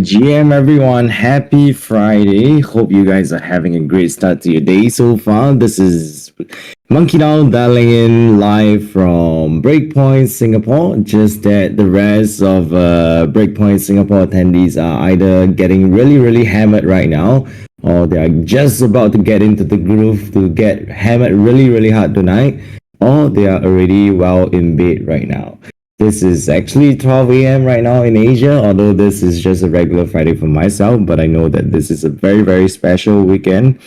GM everyone, happy Friday. Hope you guys are having a great start to your day so far. This is MonkeDAO dialing in live from Breakpoint Singapore. Just that the rest of Breakpoint Singapore attendees are either getting really hammered right now, or they are just about to get into the groove to get hammered really hard tonight, or they are already well in bed right now. This is actually 12 a.m. right now in Asia, although this is just a regular Friday for myself, but I know that this is a very special weekend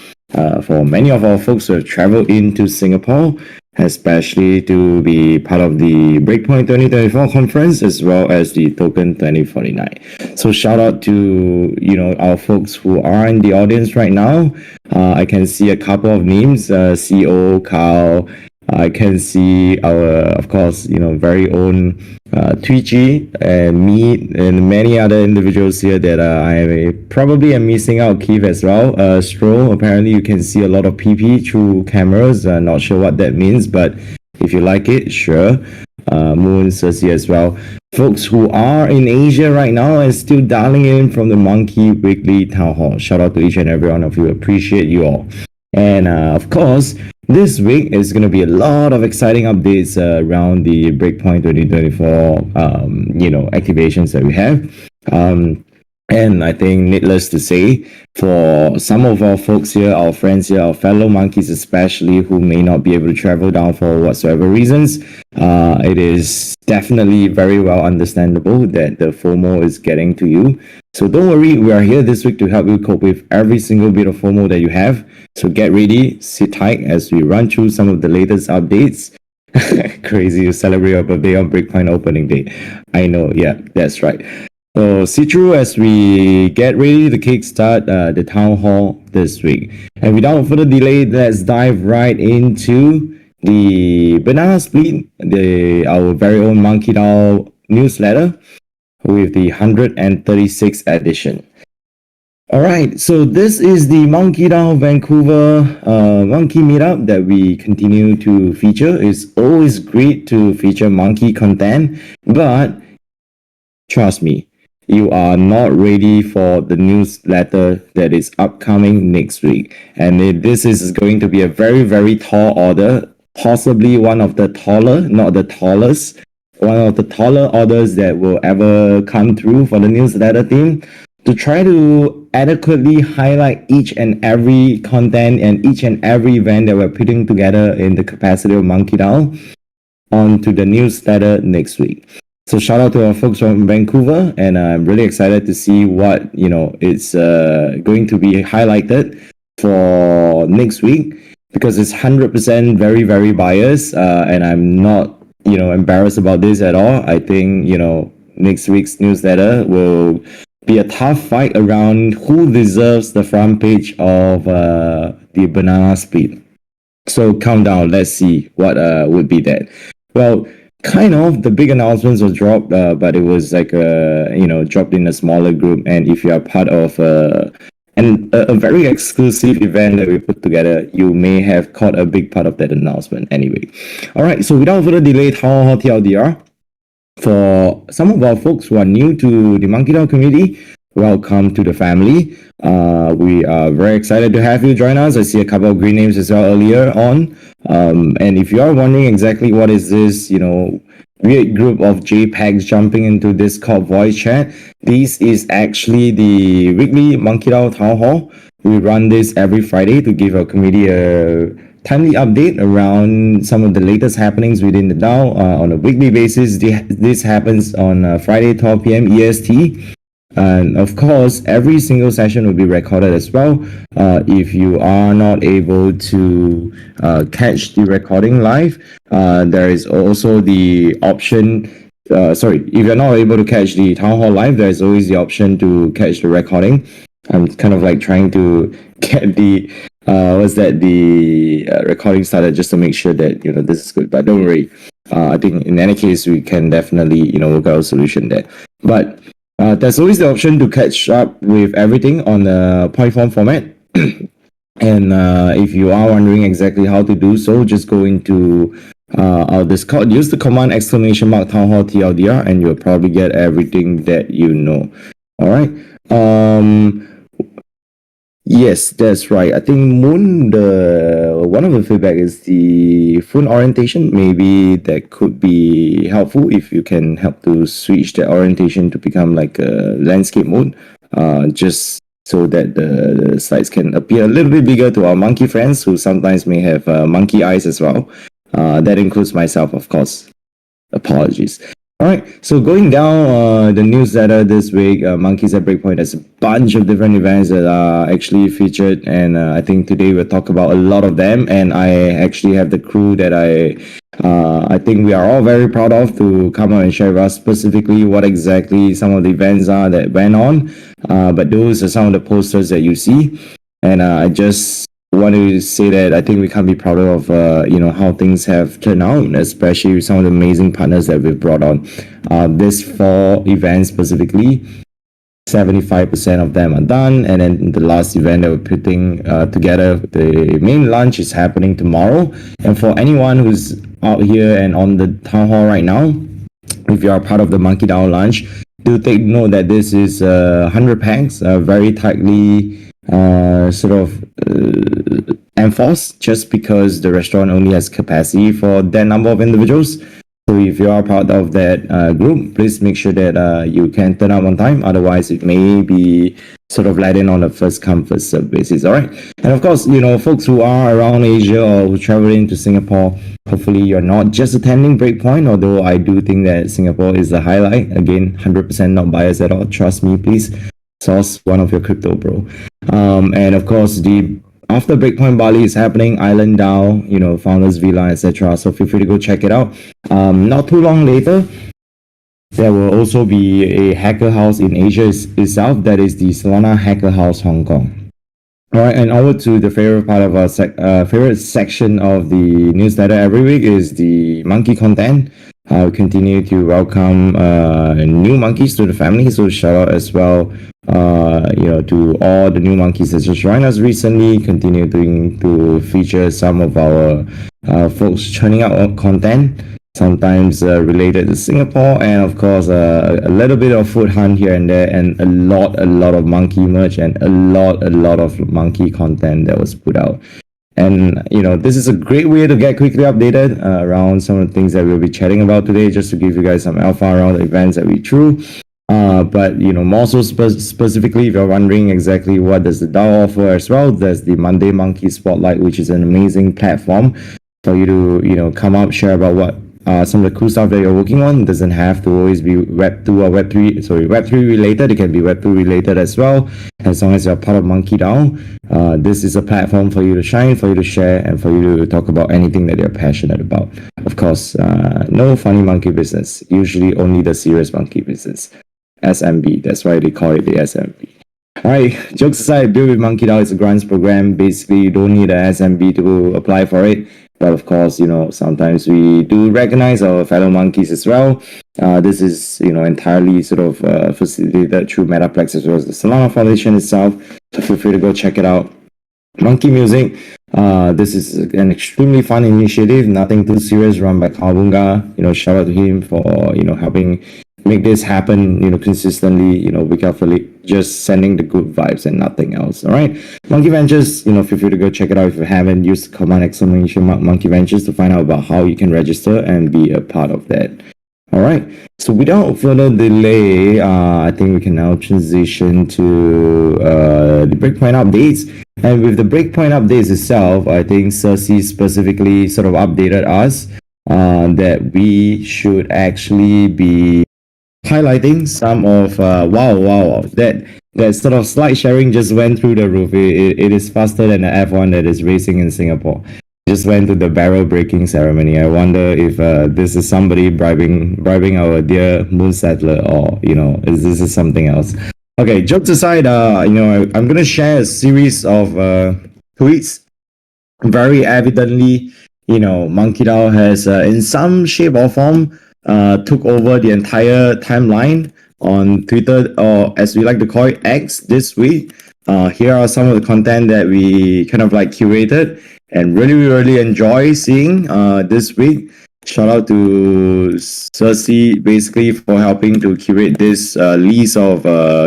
for many of our folks who have traveled into Singapore, especially to be part of the Breakpoint 2024 conference as well as the Token 2049. So shout out to our folks who are in the audience right now. I can see a couple of names, CEO Carl. I can see our, of course, very own Twitchy and me and many other individuals here that I probably am missing out. Keith as well. Stroll, apparently you can see a lot of PP through cameras. Not sure what that means, but if you like it, sure. Moon, Cersei as well. Folks who are in Asia right now and still dialing in from the Monkey Weekly Town Hall. Shout out to each and every one of you. Appreciate you all. And of course, this week is going to be a lot of exciting updates around the Breakpoint 2024, activations that we have. And I think, needless to say, for some of our folks here, our friends here, our fellow monkeys especially, who may not be able to travel down for whatsoever reasons, it is definitely very well understandable that the FOMO is getting to you. So don't worry, we are here this week to help you cope with every single bit of FOMO that you have. So get ready, sit tight as we run through some of the latest updates. Crazy to celebrate your birthday on Breakpoint opening day. I know, yeah, that's right. So see through as we get ready to kickstart the town hall this week. And without further delay, let's dive right into the Banana Split, our very own MonkeDAO newsletter with the 136th edition. Alright, so this is the MonkeDAO Vancouver Monkey Meetup that we continue to feature. It's always great to feature monkey content, but trust me, you are not ready for the newsletter that is upcoming next week. And this is going to be a very tall order, possibly one of the taller, not the tallest, one of the taller orders that will ever come through for the newsletter team, to try to adequately highlight each and every content and each and every event that we're putting together in the capacity of MonkeDAO onto the newsletter next week. So shout out to our folks from Vancouver, and I'm really excited to see what it's going to be highlighted for next week, because it's 100% very biased, and I'm not embarrassed about this at all. I think next week's newsletter will be a tough fight around who deserves the front page of the Banana Split. So countdown, let's see what would be that. Well, kind of the big announcements were dropped, but it was like dropped in a smaller group. And if you are part of a very exclusive event that we put together, you may have caught a big part of that announcement anyway. All right, so without further delay, Town Hall TLDR. For some of our folks who are new to the MonkeDAO community, welcome to the family. We are very excited to have you join us. I see a couple of green names as well earlier on. And if you are wondering exactly what is this, weird group of JPEGs jumping into Discord voice chat, this is actually the weekly MonkeDAO Town Hall. We run this every Friday to give our community a timely update around some of the latest happenings within the DAO on a weekly basis. This happens on Friday 12 p.m. EST. And of course, every single session will be recorded as well. If you are not able to catch the recording live, there is also the option. If you're not able to catch the town hall live, there's always the option to catch the recording. I'm kind of like trying to get the recording started just to make sure that this is good. But don't worry, I think in any case we can definitely work out a solution there. But there's always the option to catch up with everything on the point form format. And if you are wondering exactly how to do so, just go into our Discord, use the command !townhall TLDR, and you'll probably get everything that you know. All right. Um, Yes, that's right. I think Moon, the one of the feedback is the phone orientation. Maybe that could be helpful if you can help to switch the orientation to become like a landscape mode. Just so that the slides can appear a little bit bigger to our monkey friends who sometimes may have monkey eyes as well. That includes myself, of course. Apologies. All right, so going down the newsletter this week, Monkeys at Breakpoint, there's a bunch of different events that are actually featured, and I think today we'll talk about a lot of them. And I actually have the crew that I think we are all very proud of to come out and share with us specifically what exactly some of the events are that went on. But those are some of the posters that you see, and I just want to say that I think we can't be prouder of how things have turned out, especially with some of the amazing partners that we've brought on. This four events specifically, 75% of them are done, and then the last event that we're putting together, the main launch is happening tomorrow. And for anyone who's out here and on the town hall right now, if you are part of the MonkeDAO launch, do take note that this is 100 packs, very tightly sort of enforced, just because the restaurant only has capacity for that number of individuals. So if you are part of that group, please make sure that you can turn up on time. Otherwise, it may be sort of let in on a first come first serve basis. All right. And of course, folks who are around Asia or who travel into Singapore, hopefully you're not just attending Breakpoint. Although I do think that Singapore is the highlight. Again, 100% not biased at all. Trust me, please. Source one of your crypto, bro. And of course, the after Breakpoint Bali is happening, Island DAO, Founders Villa, etc. So feel free to go check it out. Not too long later, there will also be a hacker house in Asia itself. That is the Solana Hacker House Hong Kong. All right, and over to the favorite part of our favorite section of the newsletter every week is the monkey content. We continue to welcome new monkeys to the family, so shout out as well, to all the new monkeys that just joined us recently. Continue to feature some of our folks churning out content, sometimes related to Singapore, and of course a little bit of food hunt here and there, and a lot of monkey merch and a lot of monkey content that was put out. And this is a great way to get quickly updated around some of the things that we'll be chatting about today, just to give you guys some alpha around the events that we threw. But more so specifically, if you're wondering exactly what does the DAO offer as well, there's the Monday Monkey Spotlight, which is an amazing platform for you to come up, share about what some of the cool stuff that you're working on. It doesn't have to always be Web 2 or Web 3 related. It can be Web 2 related as well, as long as you're part of MonkeDAO. This is a platform for you to shine, for you to share, and for you to talk about anything that you're passionate about. Of course, no funny monkey business, usually only the serious monkey business. SMB, that's why they call it the SMB. Alright, jokes aside, Build with MonkeDAO is a grants program. Basically, you don't need an SMB to apply for it. But of course, sometimes we do recognize our fellow monkeys as well. This is, entirely sort of facilitated through Metaplex as well as the Solana Foundation itself. So feel free to go check it out. Monkey Music. This is an extremely fun initiative, nothing too serious, run by Kawunga. Shout out to him for, helping make this happen, consistently, week after week, just sending the good vibes and nothing else. All right. Monkey Ventures, feel free to go check it out if you haven't. Use the command exclamation mark Monkey Ventures to find out about how you can register and be a part of that. All right. So without further delay, I think we can now transition to the Breakpoint updates. And with the Breakpoint updates itself, I think Cersei specifically sort of updated us that we should actually be highlighting some of wow, that sort of slide sharing just went through the roof. It is faster than the F1 that is racing in Singapore. Just went to the barrel breaking ceremony. I wonder if this is somebody bribing our dear moon settler, or is this something else. Okay, jokes aside, I'm gonna share a series of tweets. Very evidently, MonkeDAO has in some shape or form took over the entire timeline on Twitter, or as we like to call it, X, this week. Here are some of the content that we kind of like curated and really enjoy seeing this week. Shout out to Cersei basically for helping to curate this list of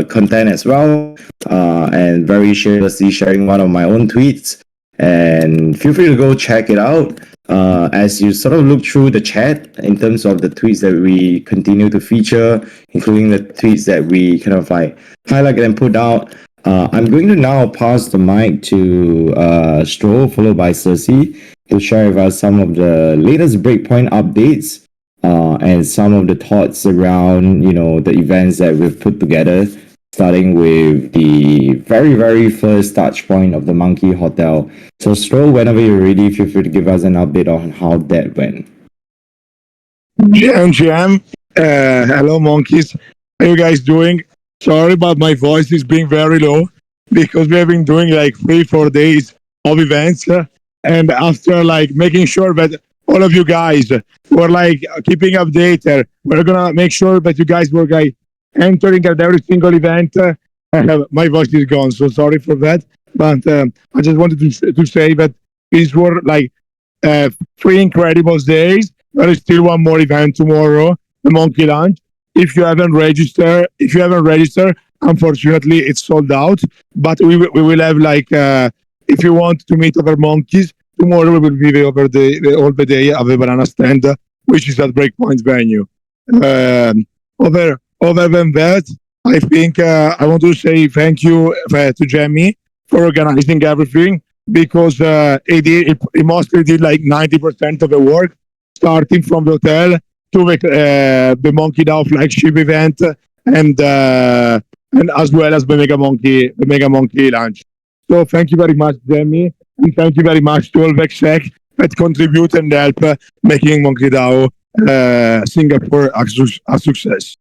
content as well. And very shamelessly sharing one of my own tweets. And feel free to go check it out. As you sort of look through the chat in terms of the tweets that we continue to feature, including the tweets that we kind of like highlight and put out. I'm going to now pass the mic to Stroll, followed by Cersei, to share with us some of the latest Breakpoint updates and some of the thoughts around, the events that we've put together, starting with the very, very first touch point of the Monkey Hotel. So, Stroll, whenever you're ready, feel free to give us an update on how that went. GM. Hello, monkeys. How you guys doing? Sorry about my voice is being very low because we have been doing like 3-4 days of events, and after like making sure that all of you guys were like keeping updated, we're gonna make sure that you guys were like entering at every single event. My voice is gone, so sorry for that. But I just wanted to say that these were like uh, 3 incredible days. There is still one more event tomorrow, the Monkey Lunch. If you haven't registered, unfortunately, it's sold out. But we will have like, if you want to meet other monkeys, tomorrow we will be over all the day at the banana stand, which is at Breakpoint venue. Other than that, I think I want to say thank you to Jamie for organizing everything because he mostly did like 90% of the work, starting from the hotel to the MonkeDAO flagship event and as well as the Mega Monkey Lunch. So thank you very much, Jamie, and thank you very much to all the exec that contribute and help making MonkeDAO Singapore a success.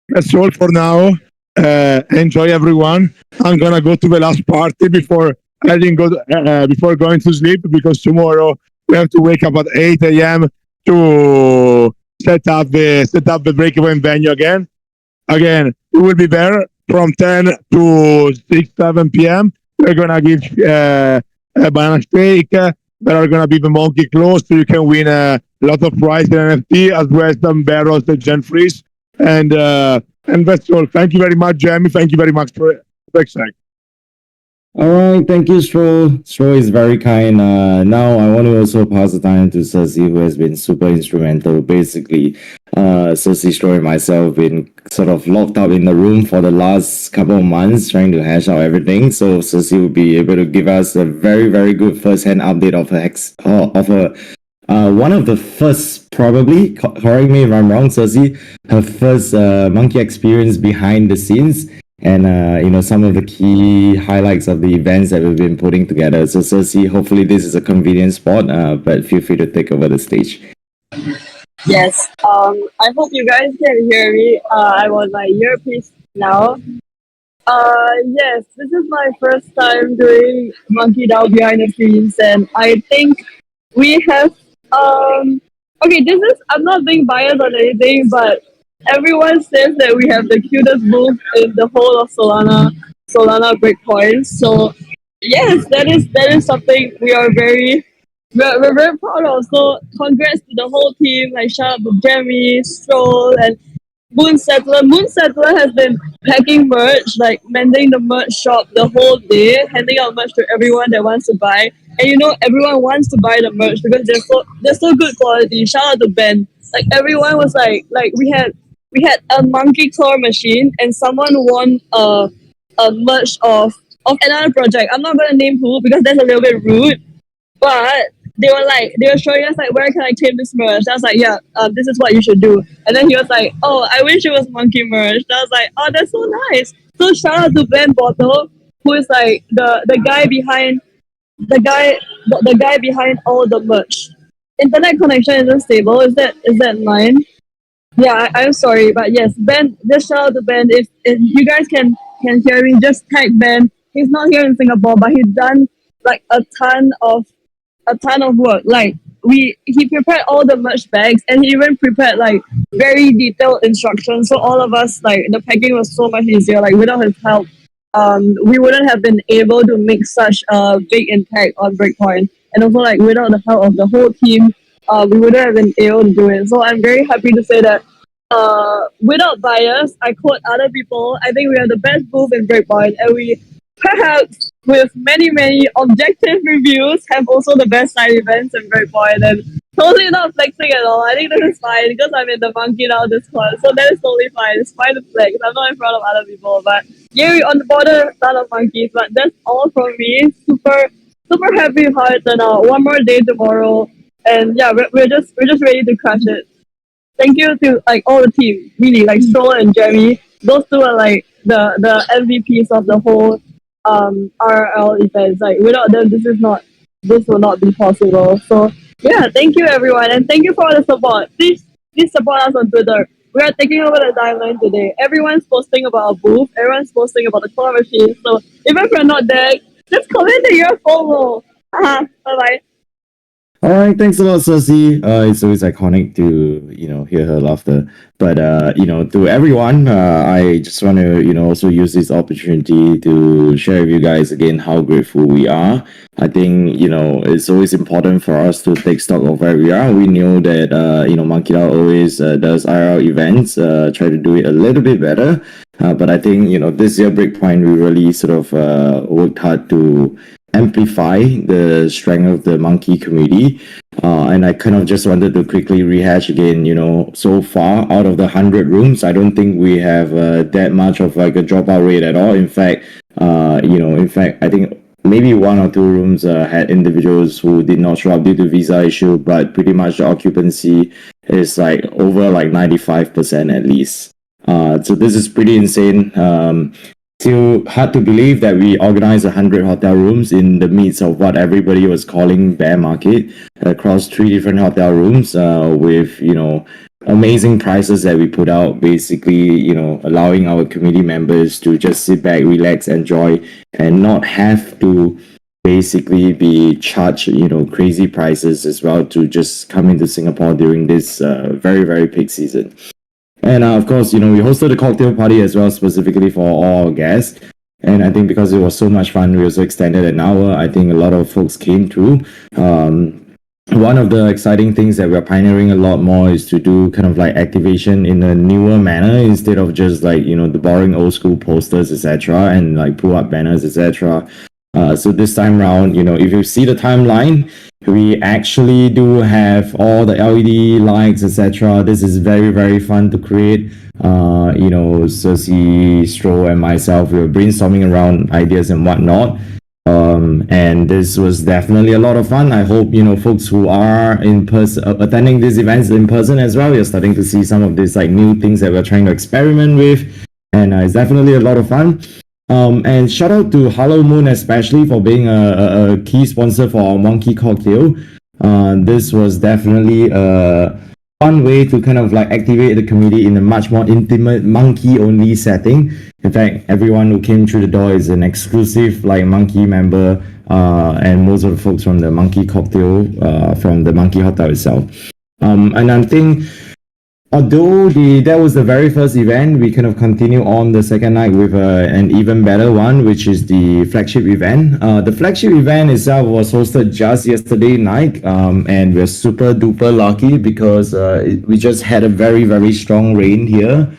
That's all for now. Enjoy, everyone. I'm gonna go to the last party before going to sleep because tomorrow we have to wake up at 8 a.m. to set up the breakaway venue again. Again, we will be there from 10 to 6-7 p.m. We're gonna give a banana shake. There are gonna be the monkey clothes, so you can win a lot of prize in NFT as well as some barrels and gen freeze. And that's all. Thank you very much, Jamie. Thank you very much for exec. All right, thank you, Stroll. Stroll is very kind. Now I want to also pass the time to Cersei, who has been super instrumental. Basically, Cersei, Stroll, and myself been sort of locked up in the room for the last couple of months, trying to hash out everything. So Cersei will be able to give us a very, very good first-hand update of one of the first, probably, correct me if I'm wrong, Cersei, her first monkey experience behind the scenes, and some of the key highlights of the events that we've been putting together. So Cersei, hopefully this is a convenient spot, but feel free to take over the stage. Yes. I hope you guys can hear me. I'm on my earpiece now. Yes, this is my first time doing MonkeDAO behind the scenes, and I think we have okay, this is, I'm not being biased on anything, but everyone says that we have the cutest booth in the whole of Solana Breakpoint. So yes, that is something we're very proud of. So congrats to the whole team. Like shout out to Jeremy, Stroll, and Moon Settler. Moon Settler has been packing merch, like mending the merch shop the whole day, handing out merch to everyone that wants to buy. And everyone wants to buy the merch because they're so good quality. Shout out to Ben. Like everyone was like we had a monkey claw machine and someone won a merch of another project. I'm not gonna name who because that's a little bit rude. But they were showing us like where can I claim this merch? I was like, yeah, this is what you should do. And then he was like, oh, I wish it was monkey merch. I was like, oh, that's so nice. So shout out to Ben Bottle, who is like the guy behind the guy behind all the merch. Internet connection isn't stable. Is that mine? Yeah, I'm sorry, but yes, Ben. Just shout out to Ben. If you guys can hear me, just tag Ben. He's not here in Singapore, but he's done like a ton of work. Like he prepared all the merch bags, and he even prepared like very detailed instructions. So all of us, like the packing was so much easier. Like without his help, we wouldn't have been able to make such a big impact on Breakpoint. And also like without the help of the whole team, we wouldn't have been able to do it. So I'm very happy to say that without bias, I quote other people. I think we are the best booth in Breakpoint, and we perhaps with many objective reviews have also the best side events in Breakpoint. And totally not flexing at all. I think this is fine because I'm in the MonkeDAO Discord, so that is totally fine. It's fine to flex. I'm not in front of other people, but yeah, we're on the border son of monkeys. But that's all from me. Super happy with how it turned out. One more day tomorrow, and yeah, we're just ready to crush it. Thank you to like all the team, really, like Stroller and Jeremy. Those two are like the MVPs of the whole RL events. Like without them, this will not be possible. So yeah, thank you everyone, and thank you for all the support. Please support us on Twitter. We are taking over the timeline today. Everyone's posting about our booth. Everyone's posting about the claw machine. So even if you're not there, just comment that you're FOMO. Bye bye. All right, thanks a lot, Cersei. It's always iconic to hear her laughter. But to everyone, I just want to also use this opportunity to share with you guys again how grateful we are. I think it's always important for us to take stock of where we are. We know that MonkeDAO always does IR events, try to do it a little bit better. But I think this year Breakpoint we really sort of worked hard to amplify the strength of the monkey community. And I kind of just wanted to quickly rehash again, so far out of the 100 rooms, I don't think we have that much of like a dropout rate at all. In fact, I think maybe one or two rooms had individuals who did not show up due to visa issue, but pretty much the occupancy is like over like 95% at least. So this is pretty insane. Still hard to believe that we organized 100 hotel rooms in the midst of what everybody was calling bear market across 3 different hotel rooms with amazing prices that we put out, basically allowing our community members to just sit back, relax, enjoy, and not have to basically be charged crazy prices as well to just come into Singapore during this very peak season. And of course, we hosted a cocktail party as well, specifically for all our guests. And I think because it was so much fun, we also extended an hour. I think a lot of folks came through. One of the exciting things that we're pioneering a lot more is to do kind of like activation in a newer manner instead of just like, the boring old school posters, etc., and like pull up banners, etc. So this time around, if you see the timeline, we actually do have all the LED lights, etc. This is very fun to create. Cersei, Stro, and myself, we were brainstorming around ideas and whatnot. And this was definitely a lot of fun. I hope folks who are in person attending these events in person as well, you're starting to see some of these like new things that we're trying to experiment with, and it's definitely a lot of fun. And shout out to Hollow Moon especially for being a key sponsor for our Monkey Cocktail. This was definitely a fun way to kind of like activate the community in a much more intimate monkey only setting. In fact, everyone who came through the door is an exclusive like monkey member, and most of the folks from the Monkey Cocktail from the Monkey Hotel itself. And I think although that was the very first event, we kind of continue on the second night with an even better one, which is the flagship event. The flagship event itself was hosted just yesterday night, and we're super duper lucky because we just had a very strong rain here,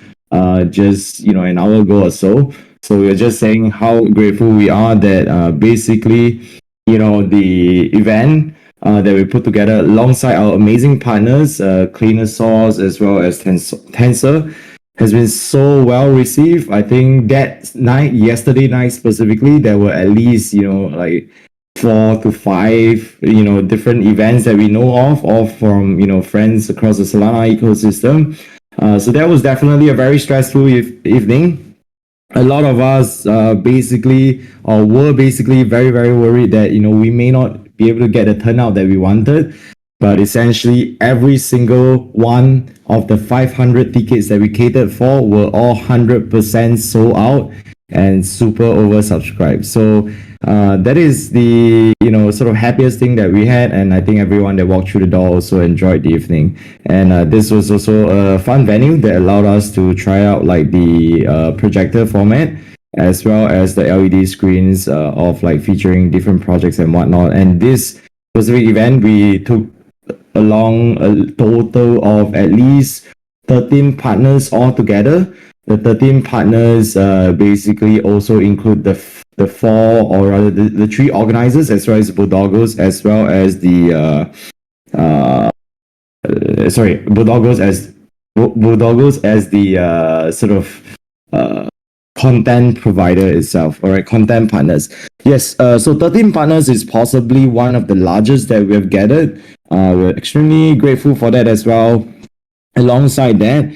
just an hour ago or so. So we're just saying how grateful we are that basically, the event that we put together alongside our amazing partners, Cleaner Source as well as Tensor, has been so well received. I think that night, yesterday night specifically, there were at least like 4 to 5 different events that we know of, all from friends across the Solana ecosystem. So that was definitely a very stressful evening. A lot of us were basically very worried that we may not be able to get the turnout that we wanted, but essentially every single one of the 500 tickets that we catered for were all 100% sold out and super oversubscribed. So that is the sort of happiest thing that we had, and I think everyone that walked through the door also enjoyed the evening. And this was also a fun venue that allowed us to try out like the projector format, as well as the LED screens of like featuring different projects and whatnot. And this specific event, we took along a total of at least 13 partners altogether. The 13 partners basically also include the four, or rather the three organizers, as well as Bodogos, as well as the Bodogos as the sort of uh, content provider itself. All right, content partners. Yes, so 13 partners is possibly one of the largest that we have gathered. We're extremely grateful for that as well. Alongside that,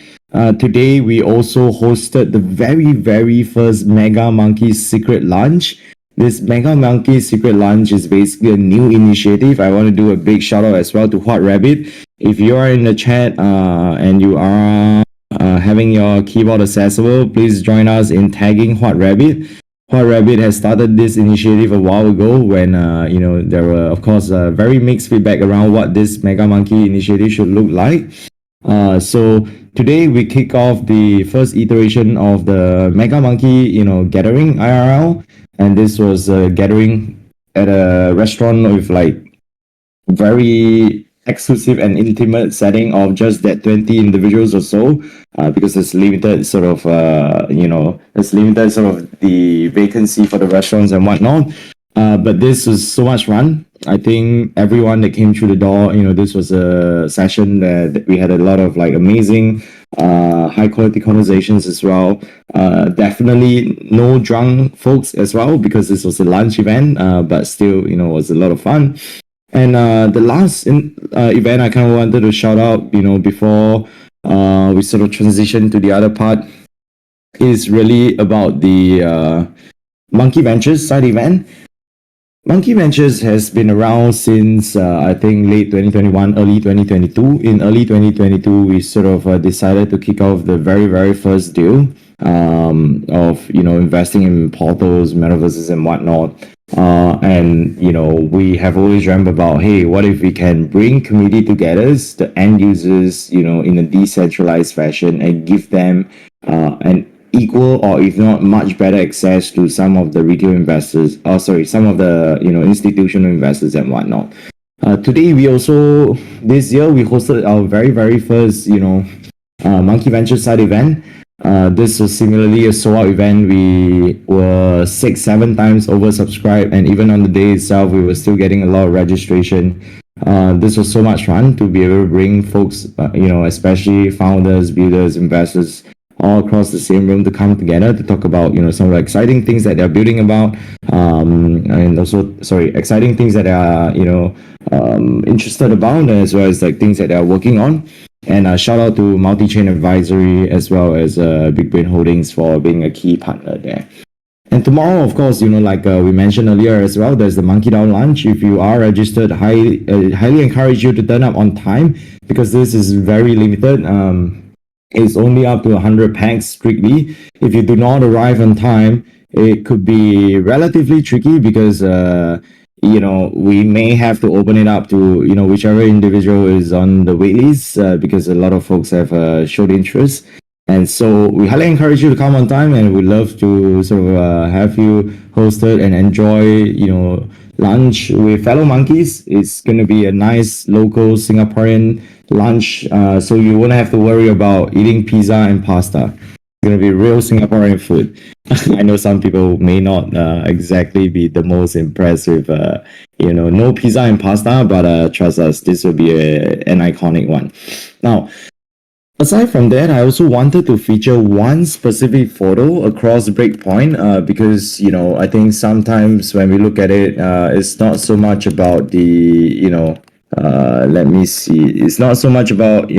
today we also hosted the very first Mega Monkey Secret Lunch. This Mega Monkey Secret Lunch is basically a new initiative. I want to do a big shout out as well to Hot Rabbit. If you are in the chat and you are having your keyboard accessible, please join us in tagging Hot Rabbit. Hot Rabbit has started this initiative a while ago when there were of course very mixed feedback around what this Mega Monkey initiative should look like. So today we kick off the first iteration of the Mega Monkey, gathering IRL, and this was a gathering at a restaurant with like very exclusive and intimate setting of just that 20 individuals or so, because it's limited sort of it's limited sort of the vacancy for the restaurants and whatnot. But this was so much fun. I think everyone that came through the door, this was a session that we had a lot of like amazing, high quality conversations as well. Definitely no drunk folks as well, because this was a lunch event, but still, it was a lot of fun. And the last event I kind of wanted to shout out, before we sort of transition to the other part, is really about the Monkey Ventures side event. Monkey Ventures has been around since I think late 2021, early 2022. In early 2022, we sort of decided to kick off the very first deal of investing in portals, metaverses, and whatnot. And we have always dreamt about, hey, what if we can bring community together, the end users, in a decentralized fashion, and give them an equal, or if not much better, access to some of the retail investors, some of the institutional investors and whatnot. Today this year we hosted our very first Monkey Venture side event. This was similarly a sold out event. We were 6-7 times oversubscribed, and even on the day itself we were still getting a lot of registration. This was so much fun to be able to bring folks, especially founders, builders, investors, all across the same room to come together to talk about some of the exciting things that they're building about, and also exciting things that they are interested about, as well as like things that they are working on. And shout out to Multi-Chain Advisory as well as Big Brain Holdings for being a key partner there. And tomorrow, of course, like we mentioned earlier as well, there's the MonkeDAO lunch. If you are registered, highly encourage you to turn up on time, because this is very limited. It's only up to 100 packs strictly. If you do not arrive on time, it could be relatively tricky, because we may have to open it up to whichever individual is on the wait list, because a lot of folks have showed interest. And so we highly encourage you to come on time, and we'd love to sort of have you hosted and enjoy lunch with fellow monkeys. It's going to be a nice local Singaporean lunch, so you won't have to worry about eating pizza and pasta. It's going to be real Singaporean food. I know some people may not exactly be the most impressed with no pizza and pasta, but trust us, this will be an iconic one. Now, aside from that, I also wanted to feature one specific photo across Breakpoint, because I think sometimes when we look at it, it's not so much about the let me see. It's not so much about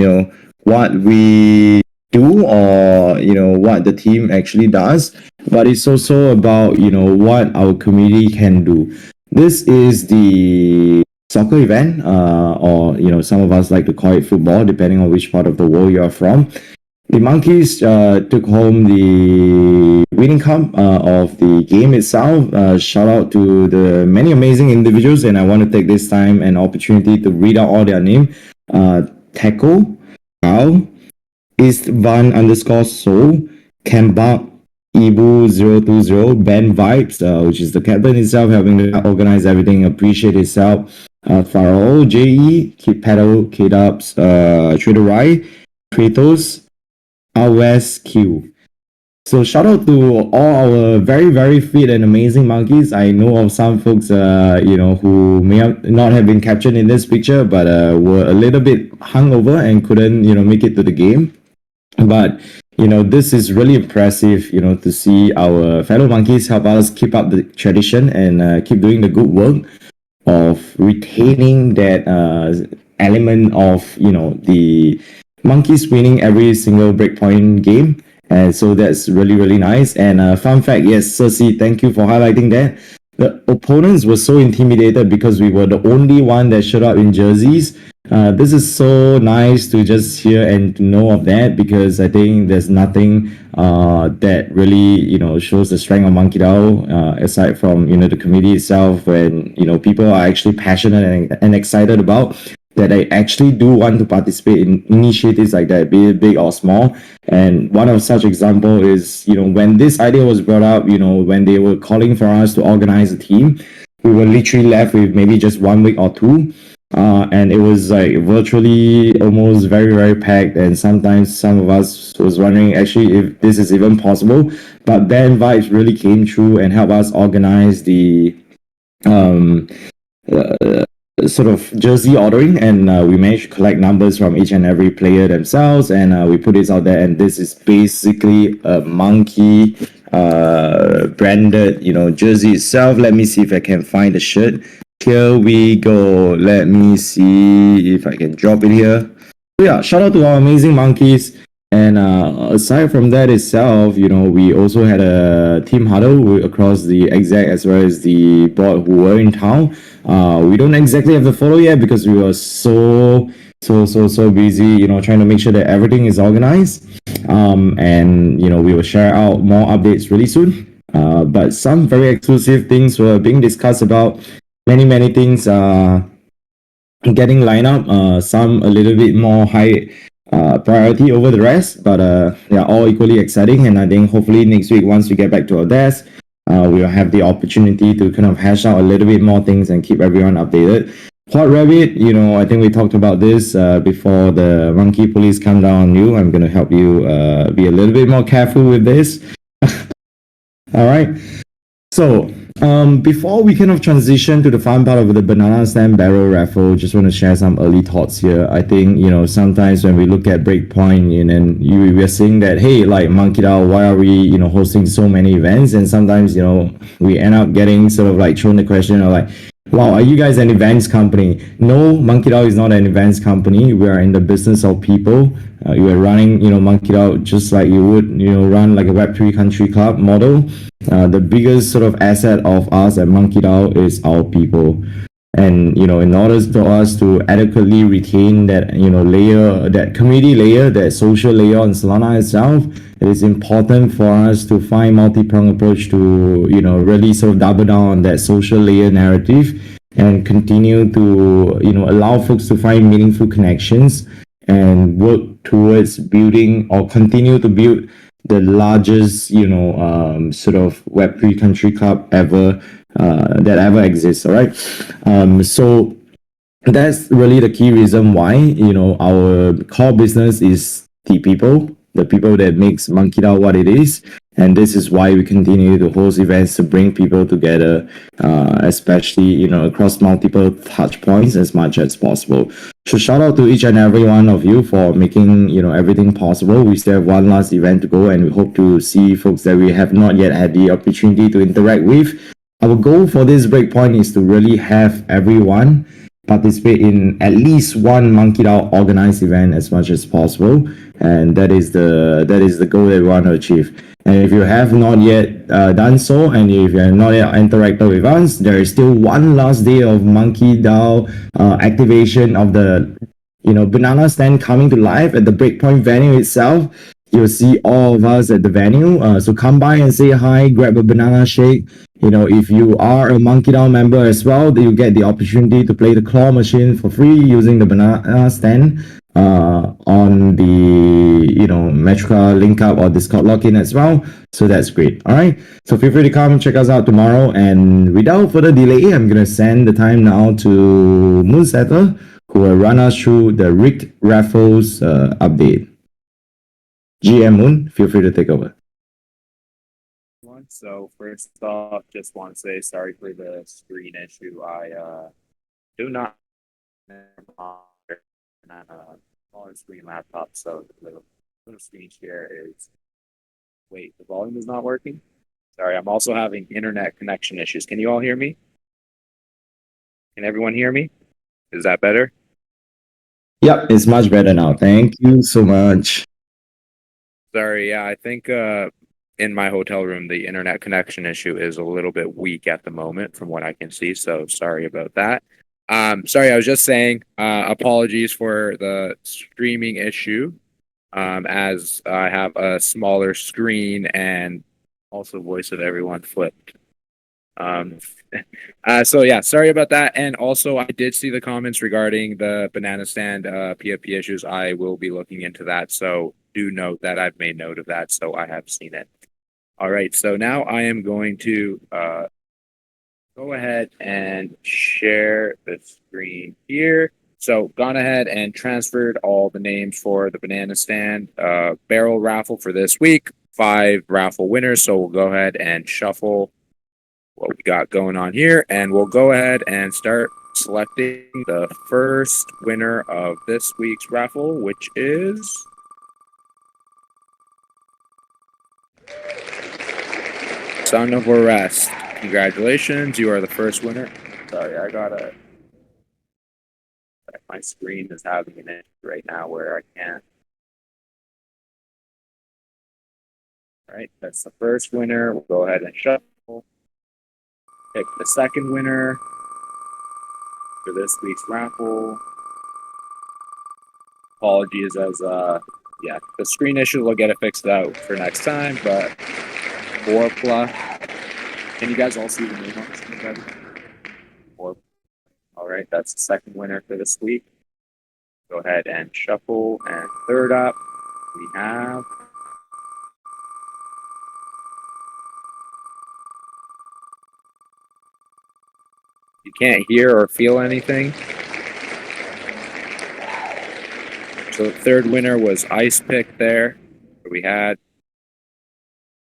what we do, or what the team actually does, but it's also about what our community can do. This is the soccer event, or some of us like to call it football, depending on which part of the world you are from. The Monkeys took home the winning cup of the game itself. Shout out to the many amazing individuals, and I want to take this time and opportunity to read out all their name. Taco, Carl, Istvan _Soul, Kembak, Ibu020, Ben Vibes, which is the captain itself, helping to organize everything, appreciate his help. Farol, JE, Kipedo, K-Dubs, Trader Rai, Kratos, RWest, Q. So shout out to all our very, very fit and amazing monkeys. I know of some folks, who may not have been captured in this picture, but were a little bit hungover and couldn't, make it to the game. But this is really impressive, to see our fellow monkeys help us keep up the tradition and keep doing the good work of retaining that element of the monkeys winning every single breakpoint game. And so that's really, really nice. And fun fact, yes, Cersei, thank you for highlighting that. The opponents were so intimidated because we were the only one that showed up in jerseys. This is so nice to just hear and to know of that, because I think there's nothing that really shows the strength of MonkeDAO aside from the community itself, when people are actually passionate and excited about that. I actually do want to participate in initiatives like that, be it big or small. And one of such example is, when this idea was brought up, when they were calling for us to organize a team, we were literally left with maybe just 1 week or two. And it was like virtually almost very, very packed. And sometimes some of us was wondering actually if this is even possible. But band vibes really came through and helped us organize the sort of jersey ordering, and we managed to collect numbers from each and every player themselves, and we put this out there. And this is basically a monkey branded jersey itself. Let me see if I can find the shirt. Here we go. Let me see if I can drop it here. So yeah, shout out to our amazing monkeys. And aside from that itself, we also had a team huddle across the exec as well as the board who were in town. We don't exactly have the photo yet because we were so busy, trying to make sure that everything is organized. And we will share out more updates really soon. But some very exclusive things were being discussed about. Many things getting lined up. Some a little bit more high priority over the rest, but yeah, all equally exciting. And I think hopefully next week, once we get back to our desk, we will have the opportunity to kind of hash out a little bit more things and keep everyone updated. Hot Rabbit, I think we talked about this before the monkey police come down on you. I'm going to help you be a little bit more careful with this. All right. So, before we kind of transition to the fun part of the banana stand barrel raffle, just want to share some early thoughts here. I think, sometimes when we look at Breakpoint and we are seeing that, hey, like MonkeDAO, why are we, hosting so many events? And sometimes, we end up getting sort of like thrown the question of like, wow, are you guys an events company? No, MonkeDAO is not an events company. We are in the business of people. You are running, MonkeDAO just like you would, run like a Web3 country club model. The biggest sort of asset of us at MonkeDAO is our people. And, in order for us to adequately retain that, layer, that community layer, that social layer on Solana itself, it is important for us to find multi-pronged approach to, really sort of double down on that social layer narrative and continue to, allow folks to find meaningful connections and work towards building or continue to build the largest, sort of Web3 country club ever that ever exists. All right. So that's really the key reason why, our core business is the people that makes MonkeDAO what it is. And this is why we continue to host events to bring people together, especially, across multiple touch points as much as possible. So shout out to each and every one of you for making, everything possible. We still have one last event to go, and we hope to see folks that we have not yet had the opportunity to interact with. Our goal for this breakpoint is to really have everyone participate in at least one MonkeDAO organized event as much as possible, and that is the goal that we want to achieve. And if you have not yet done so, and if you have not yet interacted with us, there is still one last day of MonkeDAO activation of the banana stand coming to life at the breakpoint venue itself. You'll see all of us at the venue. So come by and say hi, grab a banana shake. If you are a MonkeDAO member as well, you get the opportunity to play the claw machine for free using the banana stand. on the Metrica link up or Discord login as well. So that's great. All right. So feel free to come check us out tomorrow. And without further delay, I'm gonna send the time now to Moonsetter, who will run us through the rigged raffles update. GM Moon, feel free to take over. So first off, just want to say sorry for the screen issue. I do not on a smaller screen laptop, so the little screen share is. Wait, the volume is not working. Sorry, I'm also having internet connection issues. Can you all hear me? Can everyone hear me? Is that better? Yep, it's much better now. Thank you so much. Sorry, yeah, I think in my hotel room the internet connection issue is a little bit weak at the moment from what I can see, so sorry about that. Sorry, I was just saying apologies for the streaming issue, as I have a smaller screen and also voice of everyone flipped. So yeah, sorry about that. And also I did see the comments regarding the banana stand PFP issues. I will be looking into that. So do note that I've made note of that. So I have seen it. All right. So now I am going to go ahead and share the screen here. So gone ahead and transferred all the names for the banana stand barrel raffle for this week. 5 raffle winners. So we'll go ahead and shuffle what we got going on here, and we'll go ahead and start selecting the first winner of this week's raffle, which is Son of Arrest. Congratulations, you are the first winner. Sorry, I gotta. My screen is having an issue right now where I can't. All right, that's the first winner. We'll go ahead and shuffle. Pick the second winner for this week's raffle. Apologies as yeah, the screen issue will get it fixed out for next time, but Orpla. Can you guys all see the name on the screen? All right, that's the second winner for this week. Go ahead and shuffle, and third up we have you can't hear or feel anything. So the third winner was Ice Pick there. We had.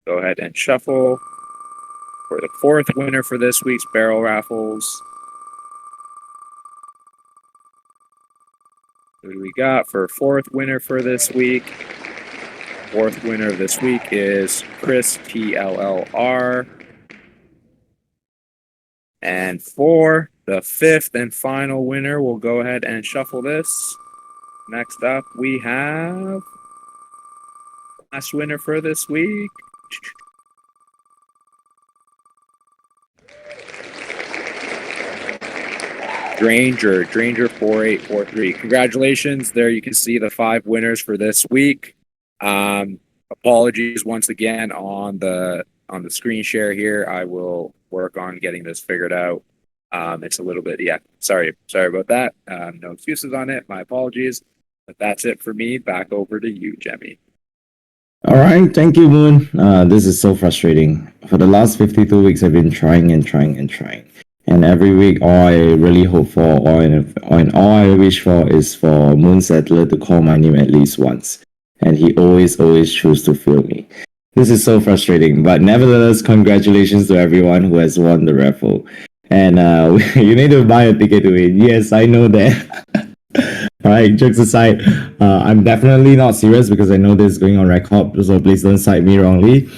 Go ahead and shuffle for the fourth winner for this week's barrel raffles. Who do we got for fourth winner for this week? Fourth winner of this week is Chris TLLR. And for the fifth and final winner, we'll go ahead and shuffle this. Next up, we have last winner for this week. Dranger 4843. Congratulations. There you can see the 5 winners for this week. Apologies once again on the screen share here. I will work on getting this figured out. It's a little bit, yeah, sorry about that. No excuses on it. My apologies. But that's it for me. Back over to you, Jemmy. All right, thank you, Moon. This is so frustrating. For the last 52 weeks, I've been trying. And every week, all I really hope for, and all I wish for is for Moon Settler to call my name at least once. And he always chooses to fail me. This is so frustrating. But nevertheless, congratulations to everyone who has won the raffle. And you need to buy a ticket to win. Yes, I know that. All right, jokes aside, I'm definitely not serious because I know this is going on record, so please don't cite me wrongly.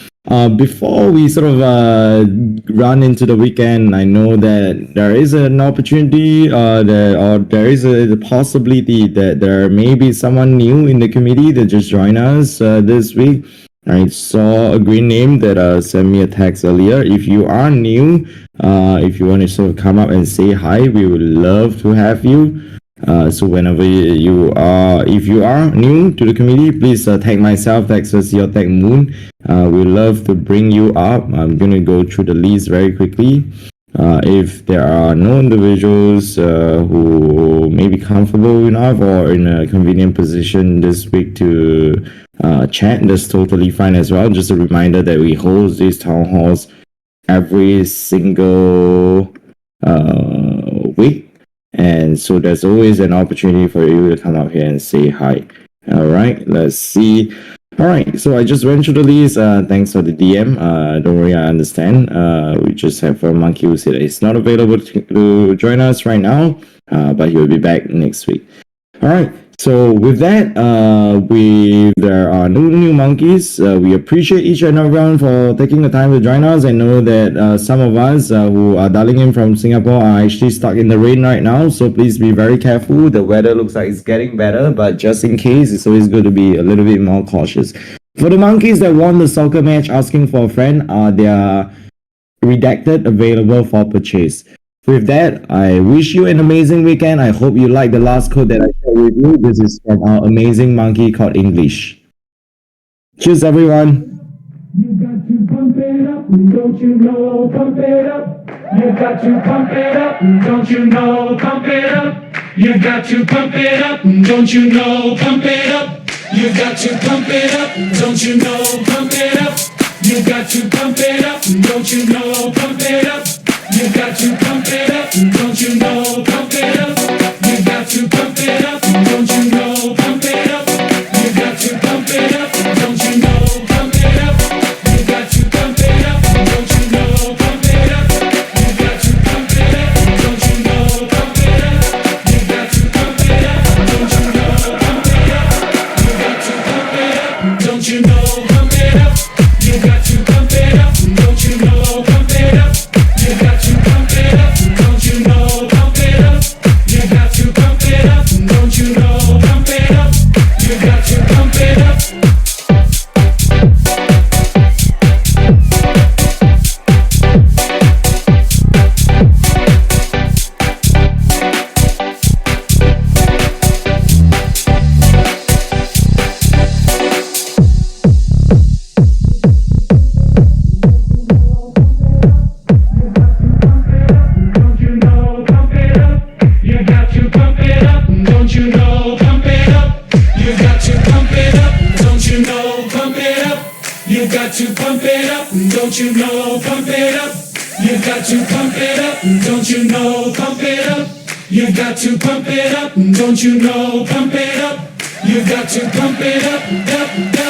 Before we sort of run into the weekend, I know that there is an opportunity there is a possibility that there may be someone new in the committee that just joined us this week. I saw a green name that sent me a text earlier. If you are new, if you want to sort of come up and say hi, we would love to have you. So whenever if you are new to the committee, please tag myself, tag Cersei, or tag Moon. We'd love to bring you up. I'm going to go through the list very quickly. If there are no individuals who may be comfortable enough or in a convenient position this week to chat, that's totally fine as well. Just a reminder that we host these town halls every single week, and so there's always an opportunity for you to come up here and say hi. All right, let's see. All right, so I just went through the list. Thanks for the DM. Don't worry, I understand. We just have a monkey who said he's not available to join us right now, but he will be back next week. All right. So with that, there are no new monkeys. We appreciate each and everyone for taking the time to join us. I know that some of us who are dialing in from Singapore are actually stuck in the rain right now. So please be very careful. The weather looks like it's getting better, but just in case, it's always good to be a little bit more cautious. For the monkeys that won the soccer match asking for a friend, they are redacted, available for purchase. With that, I wish you an amazing weekend. I hope you like the last quote that I shared with you. This is from our amazing monkey called English. Cheers, everyone. You got to pump it up, don't you know? Pump it up. You got to pump it up, don't you know? Pump it up. You got to pump it up, don't you know? Pump it up. You got to pump it up, don't you know? Pump it up. You got to pump it up, don't you know? Pump it up. You got to pump it up, don't you know? Pump it up. You got to pump it up, don't you know? Pump it up. You got to pump it up, don't you know? Pump it up. You got to pump it up, don't you know? Pump it up. You got to pump it up, don't you know? Pump it up. You got to pump it up, don't you know? Pump it up. You got to pump it up, don't you know? Pump it up. You got to pump it up, don't you know? Pump it up. You got to pump it up, don't you know? Pump it up. You got to pump it up, don't you know? Pump it up. You got to pump it up. Don't you know? Pump it up. You got to pump it up, don't you know? Pump it up. You got to pump it up, don't you know? Pump it up. You got to pump it up, don't you know? Pump it up. You got to pump it up, don't you know? Pump it up. You got to pump it up, don't you know? Pump it up. You got to pump it up, up, up.